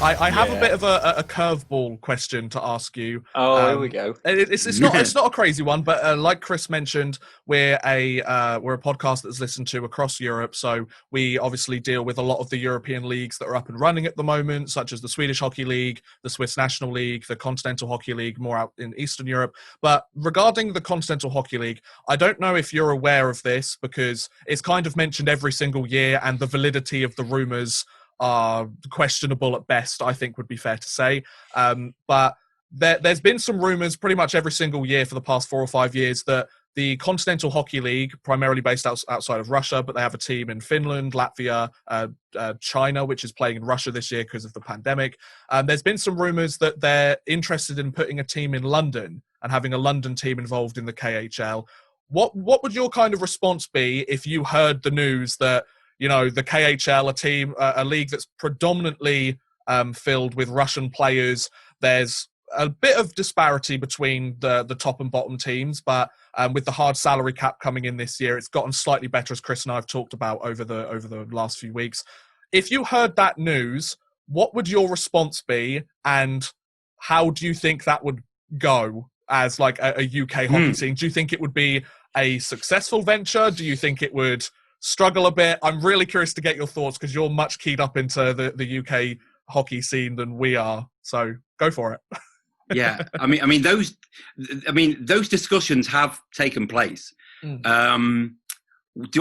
I have a bit of a curveball question to ask you. Oh, here we go. It's not a crazy one, but like Chris mentioned, we're a podcast that's listened to across Europe, so we obviously deal with a lot of the European leagues that are up and running at the moment, such as the Swedish Hockey League, the Swiss National League, the Continental Hockey League, more out in Eastern Europe. But regarding the Continental Hockey League, I don't know if you're aware of this because it's kind of mentioned every single year, and the validity of the rumours are questionable at best, I think would be fair to say. But there's been some rumours pretty much every single year for the past 4 or 5 years that the Continental Hockey League, primarily based outside of Russia, but they have a team in Finland, Latvia, China, which is playing in Russia this year because of the pandemic. There's been some rumours that they're interested in putting a team in London and having a London team involved in the KHL. What would your kind of response be if you heard the news that, you know, the KHL, a league that's predominantly filled with Russian players? There's a bit of disparity between the top and bottom teams, but with the hard salary cap coming in this year, it's gotten slightly better, as Chris and I have talked about over the last few weeks. If you heard that news, what would your response be, and how do you think that would go as like a UK hockey scene? Do you think it would be a successful venture? Do you think it would struggle a bit? I'm really curious to get your thoughts because you're much keyed up into the UK hockey scene than we are. So go for it. Yeah, those discussions have taken place. Do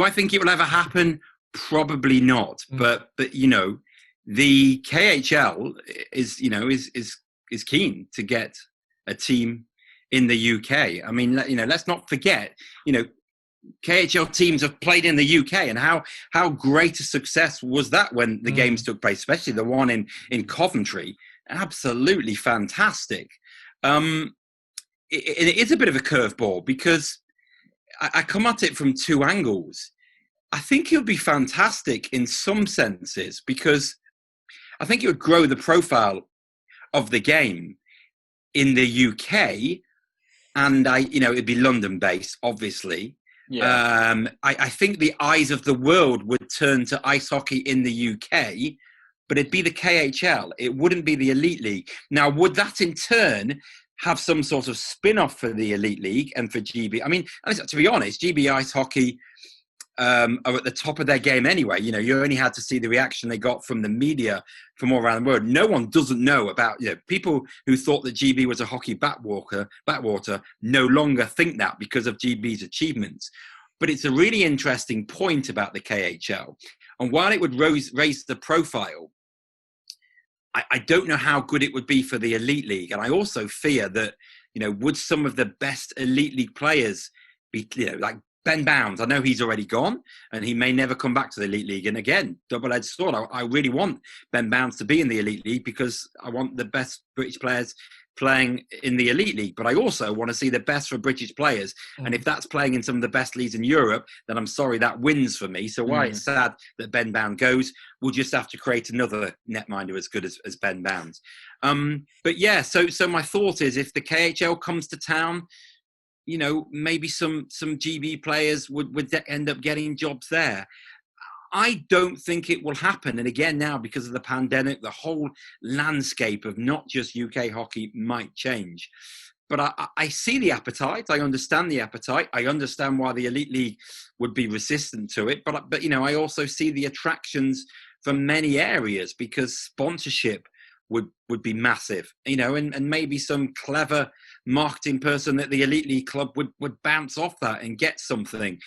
I think it will ever happen? Probably not. But you know, the KHL is keen to get a team in the UK. I mean, you know, let's not forget, you know, KHL teams have played in the UK, and how great a success was that when the games took place, especially the one in Coventry. Absolutely fantastic. It is a bit of a curveball because I come at it from two angles. I think it would be fantastic in some senses because I think it would grow the profile of the game in the UK, and it'd be London based, obviously. Yeah. I think the eyes of the world would turn to ice hockey in the UK, but it'd be the KHL. It wouldn't be the Elite League. Now, would that in turn have some sort of spin-off for the Elite League and for GB? I mean, to be honest, GB Ice Hockey are at the top of their game anyway. You know, you only had to see the reaction they got from the media from all around the world. No one doesn't know about, you know, people who thought that GB was a hockey backwater no longer think that because of GB's achievements. But it's a really interesting point about the KHL. And while it would raise the profile, I don't know how good it would be for the Elite League. And I also fear that, you know, would some of the best Elite League players be, you know, like Ben Bounds? I know he's already gone and he may never come back to the Elite League. And again, double-edged sword. I really want Ben Bounds to be in the Elite League because I want the best British players playing in the Elite League, but I also want to see the best for British players. And if that's playing in some of the best leagues in Europe, then I'm sorry, that wins for me. So why it's sad that Ben Bound goes, we'll just have to create another netminder as good as Ben Bounds. But yeah, so my thought is if the KHL comes to town, you know, maybe some GB players would end up getting jobs there. I don't think it will happen. And again, now because of the pandemic, the whole landscape of not just UK hockey might change. But I see the appetite. I understand the appetite. I understand why the Elite League would be resistant to it. But you know, I also see the attractions from many areas because sponsorship would be massive. You know, and maybe some clever marketing person at the Elite League club would bounce off that and get something.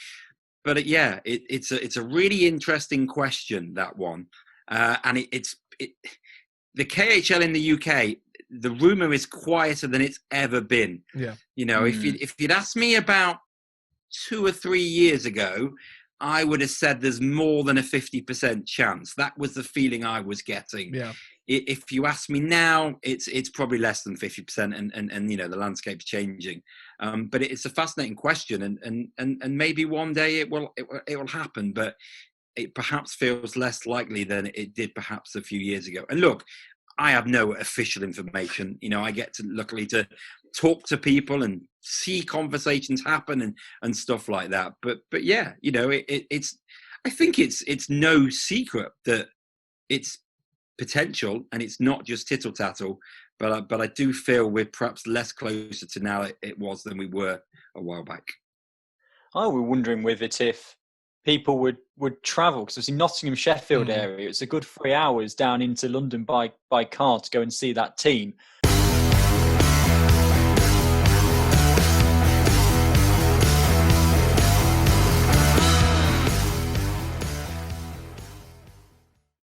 But yeah, it's a really interesting question, that one, and the KHL in the UK. The rumor is quieter than it's ever been. Yeah, you know, if you'd asked me about 2 or 3 years ago, I would have said there's more than a 50% chance. That was the feeling I was getting. Yeah. If you ask me now, it's probably less than 50%, and you know the landscape's changing. But it's a fascinating question, and maybe one day it will happen, but it perhaps feels less likely than it did perhaps a few years ago. And look, I have no official information. You know, I get to luckily to talk to people and see conversations happen and stuff like that. But yeah, you know, it's I think it's no secret that it's potential, and it's not just tittle tattle. But I do feel we're perhaps less closer to now it was than we were a while back. I was wondering with it if people would travel, because it's in Nottingham, Sheffield area. It's a good 3 hours down into London by car to go and see that team.